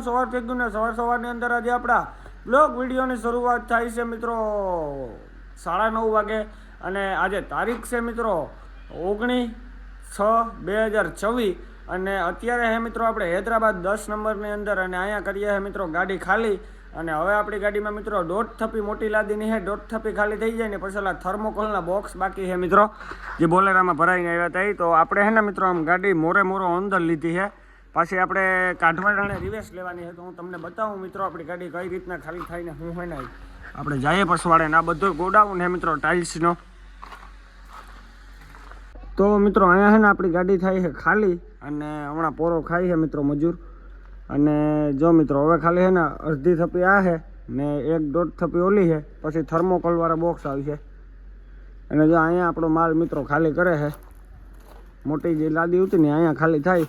સવાર થઈ ગયું ને સવારની અંદર આજે આપણા બ્લોગ વિડીયોની શરૂઆત થાય છે મિત્રો 9:30 વાગે અને આજે તારીખ છે મિત્રો 19/6/2024 અને અત્યારે હે મિત્રો આપણે હૈદરાબાદ 10 નંબરની અંદર અને અહીંયા કરીએ હે મિત્રો ગાડી ખાલી અને હવે આપણી ગાડીમાં મિત્રો 1.5 થપ્પી મોટી લાદીની હે 1.5 થપ્પી ખાલી થઈ જાય ને પછી ઓલા થર્મોકોલના બોક્સ બાકી છે મિત્રો જે બોલેરામાં ભરાઈને આવ્યા હતા તો આપણે હે ને મિત્રો આમ ગાડી મોરો અંદર લીધી છે પાછી આપણે કાઢવા ટાણે રિવેસ લેવાની છે તો હું તમને બતાવું મિત્રો આપણી ગાડી કઈ રીતના ખાલી થાય ને હું હોય ને આપણે જઈએ પસવાડે ને આ બધો ગોડાઉન છે મિત્રો ટાઇલ્સનો તો મિત્રો અહીંયા છે ને આપણી ગાડી થાય છે ખાલી અને હમણાં પોરો ખાઈ છે મિત્રો મજૂર અને જો મિત્રો હવે ખાલી છે ને અડધી થપ્પી આ છે ને 1.5 થપ્પી ઓલી છે પછી થર્મોકોલવાળા બોક્સ આવશે અને જો અહીંયા આપણો માલ મિત્રો ખાલી કરે છે મોટી જે લાદી હતી ને અહીંયા ખાલી થાય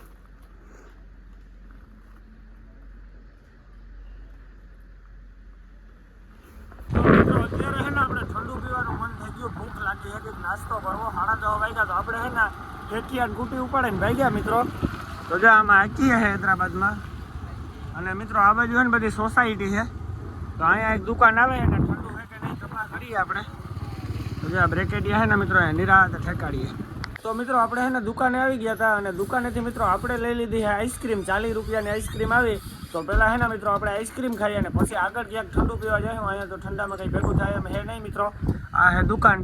અત્યારે છે ને આપણે ઠંડુ પીવાનું મન થઈ ગયું ભૂખ લાગી હતી નાસ્તો કરવો 9:30 વાગ્યા તો આપણે છે ને ટેકિયા ગુટી ઉપાડે ને ભાઈ ગયા મિત્રો તો જો આમાં હાકી છે હૈદરાબાદમાં અને મિત્રો આ બાજુ છે ને બધી સોસાયટી છે તો અહીંયા એક દુકાન આવે ને ઠંડુ છે કે નહીં તપાસ કરીએ આપણે તો જે આ બ્રેકેડિયા છે ને મિત્રો અહીંયા નિરાતે ઠેકાડીએ તો મિત્રો આપણે છે ને દુકાને આવી ગયા હતા અને દુકાનેથી મિત્રો આપણે લઈ લીધી છે આઈસ્ક્રીમ 40 રૂપિયાની આઈસ્ક્રીમ આવી તો પહેલાં છે ને મિત્રો આપણે આઈસ્ક્રીમ ખાઈએ અને પછી આગળ ક્યાંક ઠંડુ પીવા જાય અહીંયા તો ઠંડામાં કંઈ ભેગું થાય એમ હે નહીં મિત્રો આ હે દુકાન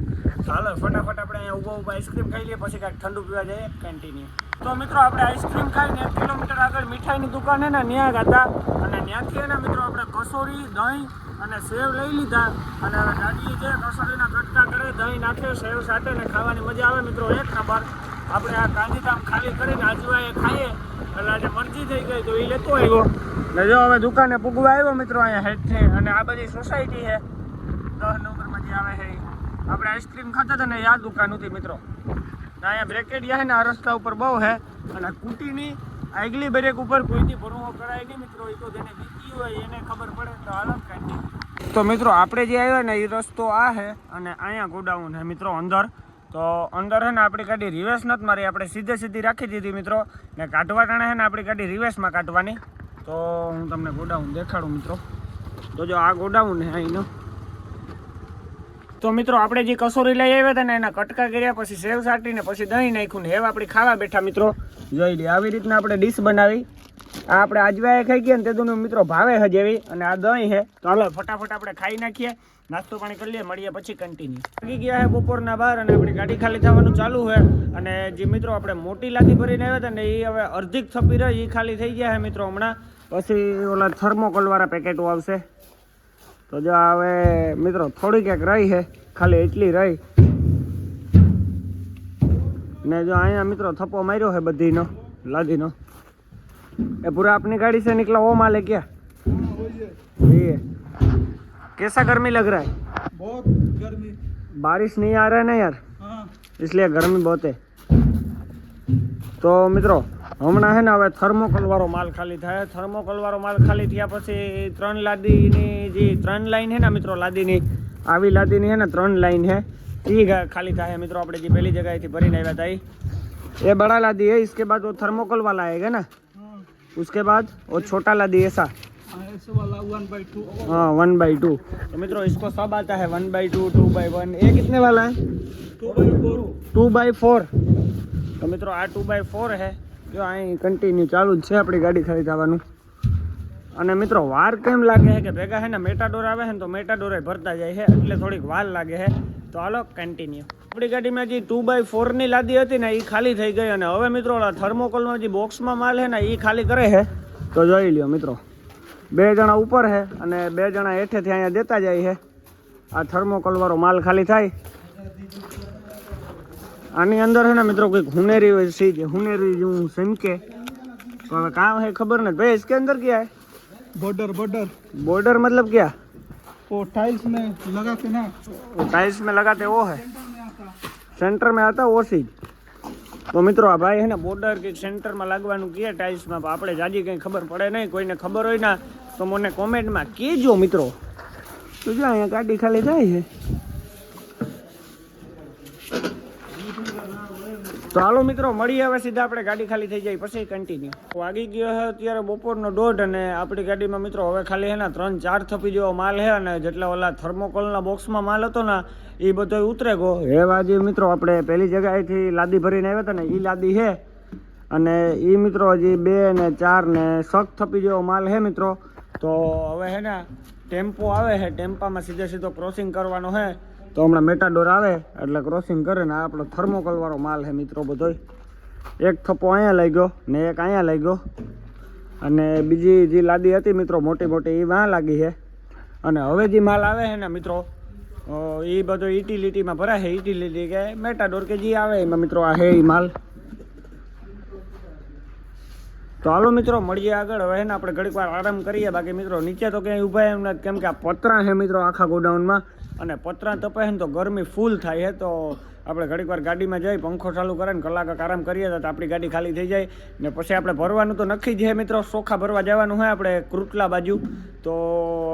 ચાલો ફટાફટ આપણે અહીંયા ઊભા આઈસ્ક્રીમ ખાઈ લઈએ પછી કાંઈક ઠંડુ પીવા જઈએ કન્ટિન્યુ તો મિત્રો આપણે આઈસ્ક્રીમ ખાઈને 1 કિલોમીટર આગળ મીઠાઈની દુકાન છે ને ત્યાં હતા અને ત્યાંથી ને મિત્રો આપણે કસોરી દહીં અને સેવ લઈ લીધા અને દાદી જે કસોરીના કટકા કરે દહીં નાખે સેવ સાથે ને ખાવાની મજા આવે મિત્રો 1 નંબર આપણે આ ગાંધીધામ ખાલી કરીને આજવાએ ખાઈએ એટલે આજે મરજી થઈ ગઈ તો એ લેતો આવ્યો ને જો હવે દુકાને પૂગવા આવ્યો મિત્રો અહીંયા હેઠે અને આ બધી સોસાયટી છે 10 નંબરમાં જે આવે છે આપણે આઈસ્ક્રીમ ખાતા હતા ને આ દુકાન હતી મિત્રો અહીંયા બ્રેકેડિયા છે ને આ રસ્તા ઉપર બહુ છે અને કુટીની આગલી બ્રેક ઉપર કોઈથી ભરવો કરાય નહીં મિત્રો એ તો જેને બીતી હોય એને ખબર પડે તો હાલત કાઢી તો મિત્રો આપણે જે આવ્યા ને એ રસ્તો આ છે અને અહીંયા ગોડાઉન છે મિત્રો અંદર તો અંદર છે ને આપણી ગાડી રિવર્સ નથી મારી આપણે સીધી રાખી દીધી મિત્રો ને કાઢવા ટાણે છે ને આપણી ગાડી રિવર્સમાં કાઢવાની તો હું તમને ગોડાઉન દેખાડું મિત્રો તો જો આ ગોડાઉન છે અહીંનો તો મિત્રો આપણે જે કસોરી લઈ આવ્યા હતા ને એના કટકા કર્યા પછી સેવ સાટીને પછી દહીં નાખ્યું ને હવે આપણી ખાવા બેઠા મિત્રો જોઈ લે આવી રીતના આપણે ડીશ બનાવી આ આપણે આજવાએ ખાઈ ગયા ને તેનું મિત્રો ભાવે હજેવી અને આ દહીં છે તો હાલો ફટાફટ આપણે ખાઈ નાખીએ નાસ્તો પાણી કરી લઈએ મળીએ પછી કન્ટિન્યુ લાગી ગયા છે બપોરના 12 અને આપણી ગાડી ખાલી થવાનું ચાલુ છે અને જે મિત્રો આપણે મોટી લાદી ભરીને આવ્યા હતા ને એ હવે અડધી થપ્પી રહી એ ખાલી થઈ ગયા છે મિત્રો હમણાં પછી ઓલા થર્મોકોલવાળા પેકેટો આવશે તો જો હવે મિત્રો થોડી ક્યાંક રહી છે ખાલી એટલી રહી ને જો અહીંયા મિત્રો થપ્પો માર્યો है બધીનો લાદીનો ये पूरा अपनी गाड़ी से निकला वो माल है क्या ये कैसा गर्मी लग रहा है बहुत गर्मी बारिश नहीं आ रहा है ना यार इसलिए गर्मी बहुत है તો મિત્રો હમણાં છે ને હવે થર્મોકોલ વાળો માલ ખાલી થાય થર્મોકોલ વાળો માલ ખાલી થયા પછી 3 લાદીની જે 3 લાઈન છે ને મિત્રો લાદીની આવી લાદીની है ना 3 लाइन है ये खाली था है मित्रों अपने जी पहली जगह थी भरी नहीं बताई ये बड़ा लादी है इसके बाद वो थर्मोकोल वाला आएगा ना उसके बाद वो छोटा लादी ऐसा वाला 1/2 हाँ 1/2 तो मित्रों इसको सब आता है 1/2 2/1 ये कितने वाला है 2/4 तो मित्रों आ 2/4 है जो અહીં કન્ટિન્યુ ચાલુ જ છે આપણી ગાડી ખાલી થવાનું અને મિત્રો વાર કેમ લાગે છે કે ભેગા છે ને મેટાડોર આવે છે ને તો મેટાડોરે ભરતા જાય છે એટલે થોડીક વાર લાગે છે તો હાલો કન્ટિન્યુ આપણી ગાડીમાં જે 2/4 ની લાદી હતી ને એ ખાલી થઈ ગઈ અને હવે મિત્રો થર્મોકોલનો જે બોક્સમાં માલ છે ને એ ખાલી કરે છે તો જોઈ લ્યો મિત્રો 2 જણા ઉપર છે અને 2 જણા હેઠેથી અહીંયા દેતા જાય છે આ થર્મોકોલ વાળો માલ ખાલી થાય આની અંદર है ना मित्रों कोई हुनेरी सी हुनेरी जो समके तो हमें कहाँ है खबर नहीं भाई इसके अंदर क्या है बॉर्डर मतलब क्या वो टाइल्स में लगा के ना वो टाइल्स में लगाते वो है सेंटर में आता वो चीज तो मित्रों आ भाई है ना बॉर्डर के सेंटर में लगवानु किया टाइल्स में આપણે જાજી કંઈ ખબર પડે નહીં કોઈને ખબર હોય ના તો મને કોમેન્ટમાં કહેજો મિત્રો તો જો અહીંયા ગાડી ખાલી થાય છે તો હાલો મિત્રો મળીએ હવે સીધા આપણે ગાડી ખાલી થઈ જાય પછી કન્ટિન્યુ. વાગી ગયો છે અત્યારે બપોરનો 1:30 અને આપણી ગાડીમાં મિત્રો હવે ખાલી છે ને 3-4 થપ્પી જેવો માલ છે અને જેટલા ઓલા થર્મોકોલના બોક્સમાં માલ હતો ને એ બધો ઉતરે ગયો. હવે આજે મિત્રો આપણે પહેલી જગ્યાએથી લાદી ભરીને આવ્યા હતા ને એ લાદી છે અને એ મિત્રો હજી 2 ને 4 ને 6 થપ્પી જેવો માલ છે મિત્રો. તો હવે છે ને ટેમ્પો આવે છે, ટેમ્પામાં સીધો ક્રોસિંગ કરવાનો છે. તો હમણાં મેટાડોર આવે એટલે ક્રોસિંગ કરે ને આપણો થર્મોકોલ વાળો માલ છે મિત્રો બધો. એક થપ્પો અહીંયા લાગ્યો ને એક અહીંયા લાગ્યો અને બીજી જે લાદી હતી મિત્રો મોટી એ વાં લાગી છે. અને હવે જે માલ આવે છે ને મિત્રો એ બધો યુટિલિટીમાં ભરાય છે. યુટિલિટી કે મેટાડોર કે જે આવે એમાં મિત્રો આ છે એ માલ. તો હાલો મિત્રો મળીએ આગળ. હવે ને આપણે ઘડીક વાર આરામ કરીએ. બાકી મિત્રો નીચે તો ક્યાંય ઊભા એમ નથી, કેમ કે આ પતરા છે મિત્રો આખા ગોડાઉનમાં અને પતરા તપે છે ને તો ગરમી ફૂલ થાય છે. તો આપણે ઘડીક વાર ગાડીમાં જઈ પંખો ચાલુ કરે ને કલાક આરામ કરીએ તો આપણી ગાડી ખાલી થઈ જાય ને પછી આપણે ભરવાનું તો નક્કી જ છે મિત્રો. ચોખા ભરવા જવાનું હોય આપણે ક્રુટલા બાજુ. તો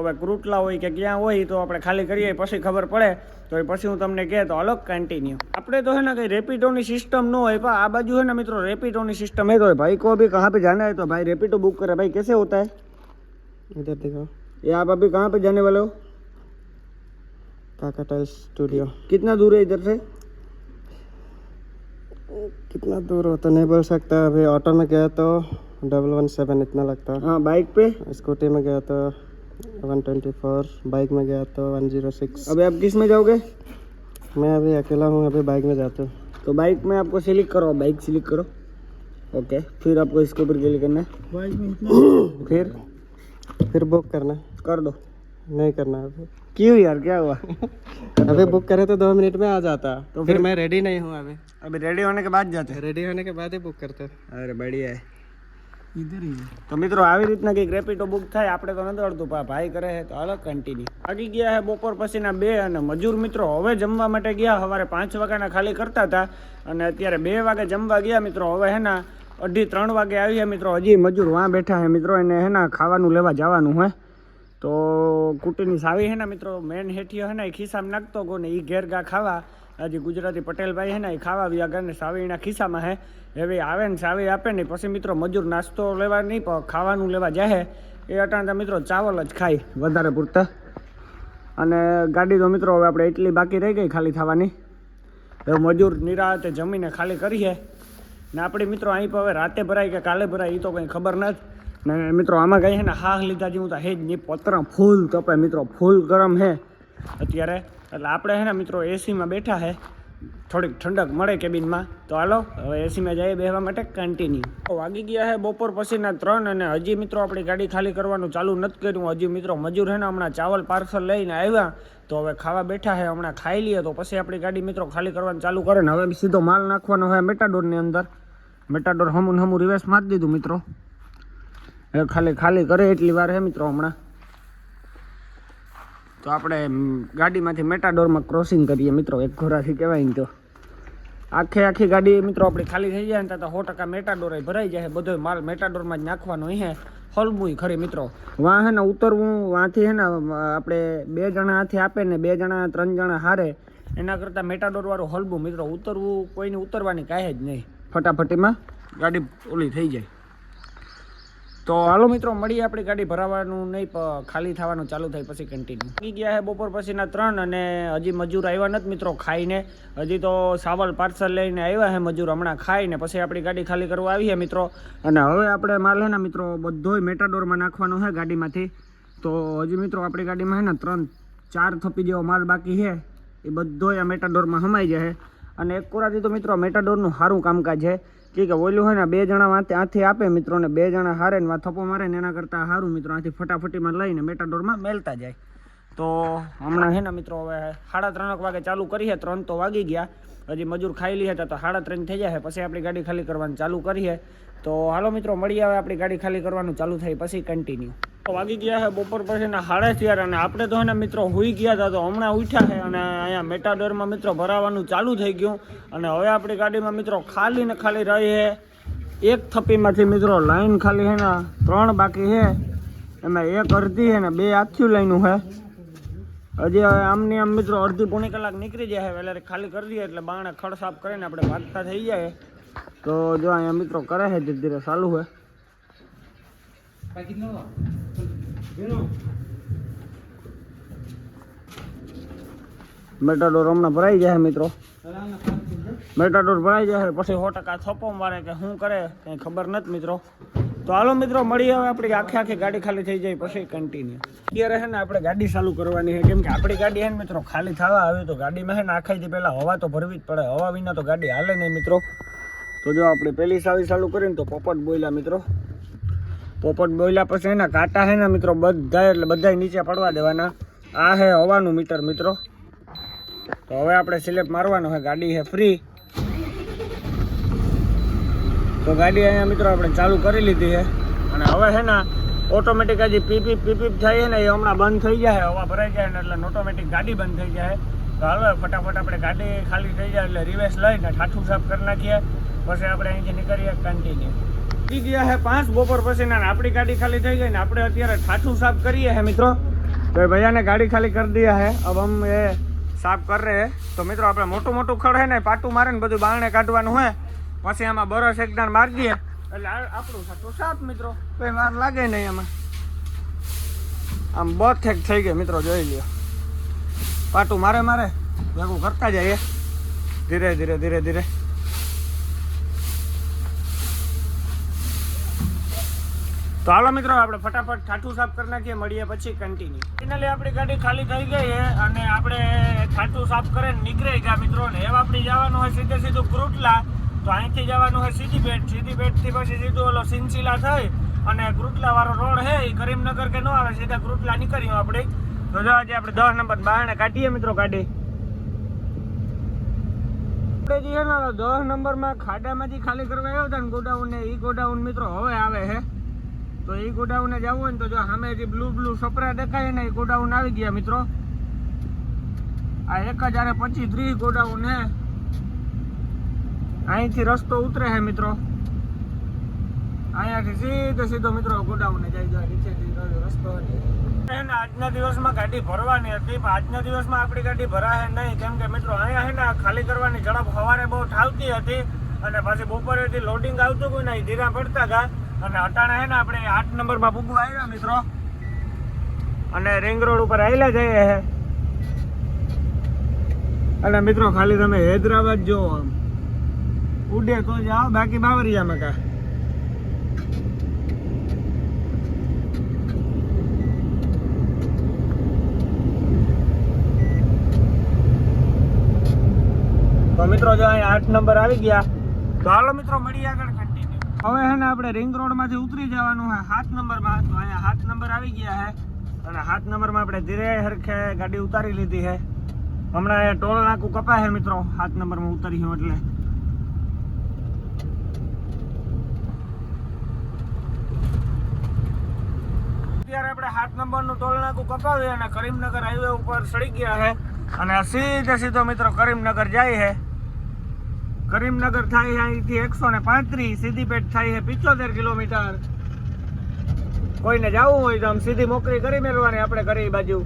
હવે ક્રુટલા હોય કે ક્યાં હોય તો આપણે ખાલી કરીએ પછી ખબર પડે. તો એ પછી હું તમને કહે તો અલગ કન્ટિન્યू. આપણે તો है ना कहीं रेपिडोની सिस्टम न હોય પણ આ बाजू है ना मित्रों रेपिडोની सिस्टम है. तो भाई को अभी कहाँ पे जाना है तो भाई रेपिडो बुक करे. भाई कैसे होता है इधर देखो. ये आप अभी कहाँ पे जाने वाले हो? काका टाइल्स स्टूडियो. कितना दूर है इधर से? कितना दूर हो तो नहीं बोल सकता. अभी ऑटो में गया तो 117 इतना लगता. हाँ बाइक पे? स्कूटी में गया तो 124, बाइक में गया तो 106. अभी आप किस में जाओगे? मैं अभी अकेला हूँ, अभी बाइक में जाता हूँ. तो बाइक में आपको सिलेक्ट करो, बाइक सिलेक्ट करो. ओके फिर आपको इसके ऊपर क्लिक करना है. बाइक में इतना फिर बुक करना. कर दो. नहीं करना अभी. क्यों यार क्या हुआ? अभी बुक करे तो 2 मिनट में आ जाता. तो फिर मैं रेडी नहीं हूँ अभी रेडी होने के बाद जाते. रेडी होने के बाद ही बुक करते. अरे बढ़िया है. તો મિત્રો આવી રીતના કંઈક રેપિડો બુક થાય. આપણે તો નથી અડતું પણ ભાઈ કરે છે તો અલગ કન્ટિન્યુ. આગી ગયા છે બપોર પછીના 2 અને મજૂર મિત્રો હવે જમવા માટે ગયા. સવારે 5 વાગ્યાના ખાલી કરતા હતા અને અત્યારે 2 વાગે જમવા ગયા મિત્રો. હવે હે ને 2:30-3 વાગે આવીએ મિત્રો. હજી મજૂર વાં બેઠા છે મિત્રો. એને હે ને ખાવાનું લેવા જવાનું હોય. તો કુટીની સાવી હે ને મિત્રો મેન હેઠિયો હે ને એ ખિસ્સામાં નાખતો ગો ને એ ઘેર ગા ખાવા. હજી ગુજરાતી પટેલભાઈ હે ને એ ખાવા વ્યા ગયા ને સાવી એના ખિસ્સામાં હે. એવી આવે ને સાવી આપે ને પછી મિત્રો મજૂર નાસ્તો લેવા નહીં પણ ખાવાનું લેવા જાય. એ અટાણતા મિત્રો ચાવલ જ ખાય વધારે પૂરતા. અને ગાડી તો મિત્રો હવે આપણે એટલી બાકી રહી ગઈ ખાલી થવાની. હવે મજૂર નિરાતે જમીને ખાલી કરીએ ને આપણી મિત્રો અહીં પર હવે રાતે ભરાય કે કાલે ભરાય એ તો કંઈ ખબર નથી. ને મિત્રો આમાં ગઈ છે ને હાહ લીધા જેવું તો હે જ નહીં. પતરા ફૂલ તપે મિત્રો, ફૂલ ગરમ છે અત્યારે. એટલે આપણે છે ને મિત્રો એસીમાં બેઠા છે, થોડીક ઠંડક મળે કેબિનમાં. તો હાલો હવે એસીમાં જઈએ બેસવા માટે કન્ટિન્યુ. વાગી ગયા છે બપોર પછીના 3 અને હજી મિત્રો આપણી ગાડી ખાલી કરવાનું ચાલુ નથી કર્યું. હજી મિત્રો મજૂર છે ને હમણાં ચાવલ પાર્સલ લઈને આવ્યા તો હવે ખાવા બેઠા છે. હમણાં ખાઈ લઈએ તો પછી આપણી ગાડી મિત્રો ખાલી કરવાનું ચાલુ કરે ને હવે સીધો માલ નાખવાનો હોય મેટાડોરની અંદર. મેટાડોર હમું રિવર્સ મારી દીધું મિત્રો. હવે ખાલી કરે એટલી વાર છે મિત્રો હમણાં. તો આપણે ગાડીમાંથી મેટાડોરમાં ક્રોસિંગ કરીએ મિત્રો. એક ઘોડાથી કહેવાય ને તો આખી ગાડી મિત્રો આપણી ખાલી થઈ જાય ને તો 100% મેટાડોર ભરાઈ જાય. બધો માલ મેટાડોરમાં જ નાખવાનો હે. હલબુય ખરી મિત્રો. વાં હે ને ઉતરવું વાંથી હે ને આપણે 2 જણા હાથે આપે ને 2 જણા 3 જણા હારે એના કરતાં મેટાડોર વાળું હલબું મિત્રો. ઉતરવું કોઈને ઉતરવાની કાંઈ જ નહીં. ફટાફટીમાં ગાડી ઓલી થઈ જાય. તો હાલો મિત્રો મળીએ. આપણી ગાડી ભરાવાનું નહીં પણ ખાલી થવાનું ચાલુ થાય પછી કન્ટિન્યુ. આવી ગયા છે બપોર પછીના 3 અને હજી મજૂર આવ્યા નથી મિત્રો ખાઈને. હજી તો સાવલ પાર્સલ લઈને આવ્યા છે મજૂર. હમણાં ખાઈને પછી આપણી ગાડી ખાલી કરવા આવીએ મિત્રો. અને હવે આપણે માલ છે ને મિત્રો બધોય મેટાડોરમાં નાખવાનો છે ગાડીમાંથી. તો હજી મિત્રો આપણી ગાડીમાં છે ને 3-4 થપ્પી જેવો માલ બાકી છે. એ બધોય આ મેટાડોરમાં સમાઈ જાય. અને એક કોરાથી તો મિત્રો મેટાડોરનું સારું કામકાજ છે કે ઓલું હોય ને 2 જણા આથી આપે મિત્રો ને 2 જણા હારે ને થપ્પો મારે ને એના કરતાં સારું મિત્રો આથી ફટાફટીમાં લઈને મેટાડોરમાં મેલતા જાય. તો હમણાં છે ને મિત્રો હવે 3:30 વાગે ચાલુ કરીએ. 3 તો વાગી ગયા. હજી મજૂર ખાઈ લઈએ તો 3:30 થઈ જાય પછી આપણી ગાડી ખાલી કરવાનું ચાલુ કરીએ. તો હાલો મિત્રો મળીએ હવે આપણી ગાડી ખાલી કરવાનું ચાલુ થાય પછી કન્ટિન્યુ. વાગી ગયા છે બપોર પછીના 11:30 અને આપણે તો ને મિત્રો હુઈ ગયા હતા તો હમણાં ઉઠ્યા છે અને અહીંયા મેટાડોરમાં મિત્રો ભરાવાનું ચાલુ થઈ ગયું. અને હવે આપણી ગાડીમાં મિત્રો ખાલી ને ખાલી રહી છે. એક થપ્પીમાંથી મિત્રો લાઈન ખાલી છે ને 3 બાકી છે. એમાં એક અડધી છે ને 2 આખી લાઈનું છે. હજી આમની આમ મિત્રો અડધી પોણી કલાક નીકળી જાય. વહેલા ખાલી કરી દઈએ એટલે બાણે ખડ સાફ કરીને આપણે ભાગતા થઈ જાય. તો જો અહીંયા મિત્રો કરે છે ધીરે ધીરે ચાલુ છે. મેટાડોર હમણાં ભરાઈ જાય મિત્રો. મેટાડોર ભરાઈ જાય પછી 100% થપ્પો મારે કે શું કરે કંઈ ખબર નથી મિત્રો. તો હાલો મિત્રો મળીએ હવે આપણી આખી ગાડી ખાલી થઈ જાય પછી કન્ટિન્યુ. અત્યારે છે ને આપણે ગાડી ચાલુ કરવાની છે કેમ કે આપણી ગાડી છે ને મિત્રો ખાલી થવા આવી તો ગાડીમાં છે ને આખાઈથી પહેલાં હવા તો ભરવી જ પડે. હવા વિના તો ગાડી હાલે નહીં મિત્રો. તો જો આપણે પહેલી ચાવી ચાલુ કરીને તો પોપટ બોલ્યા મિત્રો. પોપટ બોલ્યા પછી એના કાંટા છે ને મિત્રો બધા એટલે બધા નીચે પડવા દેવાના. આ છે હવાનું મીટર મિત્રો. તો હવે આપણે સ્લેપ મારવાનો છે. ગાડી છે ફ્રી. તો ગાડી અહીંયા મિત્રો આપણે ચાલુ કરી લીધી છે અને હવે છે ને ઓટોમેટિક હજી પીપીપ થાય ને એ હમણાં બંધ થઈ જાય. હવા ભરાઈ જાય ને એટલે ઓટોમેટિક ગાડી બંધ થઈ જાય. તો હાલો ફટાફટ આપણે ગાડી ખાલી થઈ જાય એટલે રિવેસ લઈને ઠાઠું સાફ કરી નાખીએ પછી આપણે અહીંથી નીકળીએ કન્ટિન્યુ. થઈ ગયા છે 5 બપોર પછી ને આપણી ગાડી ખાલી થઈ ગઈ ને આપણે અત્યારે ઠાઠું સાફ કરીએ છે મિત્રો. તો એ ભૈયાને ગાડી ખાલી કરી દીધા है. अब हम ये साफ कर रहे हैं. तो મિત્રો આપણે મોટું મોટું ખડ है ને પાટું મારે ને બધું બારણે કાઢવાનું હોય પછી આમાં બરસ એકદાન મારી દઈએ એટલે આપણું ઠાઠું સાફ મિત્રો. કોઈ વાર લાગે નહીં આમાં. આમ બહુ ઠેક થઈ ગઈ મિત્રો જોઈ લ્યો. પાટું મારે ભેગું કરતા જઈએ ધીરે ધીરે ધીરે ધીરે. તો હાલો મિત્રો આપણે ફટાફટ ઠાઠું સાફ કરી નાખીએ. મળીએ પછી કન્ટિન્યુ. ફાઇનલી આપણી ગાડી ખાલી થઈ ગઈ છે અને આપણે ઠાઠું સાફ કરીને નીકળી ગયા મિત્રો. ને એવા આપણે જવાનું હોય સીધું ક્રુટલા. તો અહીંથી જવાનું હોય સીધી બેટથી પછી સીધું ઓલો સિંચીલા થઈ અને ક્રુટલા વાળો રોડ છે એ કરીમનગર કે ન આવે સીધા ક્રુટલા નીકળ્યું આપણે. તો જો આજે આપણે 10 નંબર બહારને કાઢીએ મિત્રો ગાડી. આપણે જે છે ને 10 નંબરમાં ખાડામાંથી ખાલી કરવા આવ્યા હતા ને ગોડાઉન ને એ ગોડાઉન મિત્રો હવે આવે છે. તો એ ગોડાઉને જવું હોય ને તો જો સામે જે બ્લુ સપરા દેખાય ને એ ગોડાઉન આવી ગયા મિત્રો. આ 1025-30 ગોડાઉન હે. અહીંથી રસ્તો ઉતરે છે મિત્રો. અહીંયાથી સીધો મિત્રો ગોડાઉને જાય રસ્તો. આજના દિવસમાં ગાડી ભરવાની હતી પણ આજના દિવસમાં આપણી ગાડી ભરાશે નહીં કેમ કે મિત્રો અહીંયા છે ને ખાલી કરવાની ઝડપ સવારે બહુ ઠાવતી હતી અને પછી બપોરેથી લોડિંગ આવતું કોઈ ને ધીરા પડતા ગયા. અને અટાણે છે ને આપણે 8 નંબરમાં પૂગવા આવ્યા મિત્રો અને રિંગ રોડ ઉપર આવેલા જઈએ છે. અને મિત્રો ખાલી તમે હૈદરાબાદ જો આમ ઉડે તો જાઓ બાકી બાવરિયામાં કા. તો મિત્રો જો અહીંયા 8 નંબર આવી ગયા. તો હાલો મિત્રો મળીએ આગળ કન્ટિન્યુ. હવે છે ને આપણે રિંગ રોડમાંથી ઉતરી જવાનું છે 7 નંબરમાં. તો અહીંયા 7 નંબર આવી ગયા છે અને 7 નંબરમાં આપણે ધીરે હરખે ગાડી ઉતારી લીધી છે. હમણાં અહીંયા ટોલ નાકું કપાય છે મિત્રો 7 નંબરમાં ઉતર્યું એટલે. અત્યારે આપણે 7 નંબરનું ટોલ નાકું કપાવી અને કરીમનગર હાઈવે ઉપર ચડી ગયા છે અને સીધો મિત્રો કરીમનગર જાય છે. કરીમનગર થાય અહીંથી 135, સિદ્ધીપેટ થાય છે 75 કિલોમીટર. કોઈને જવું હોય તો આમ સીધી મોકરી કરી મેળવાની આપણે કરી બાજુ.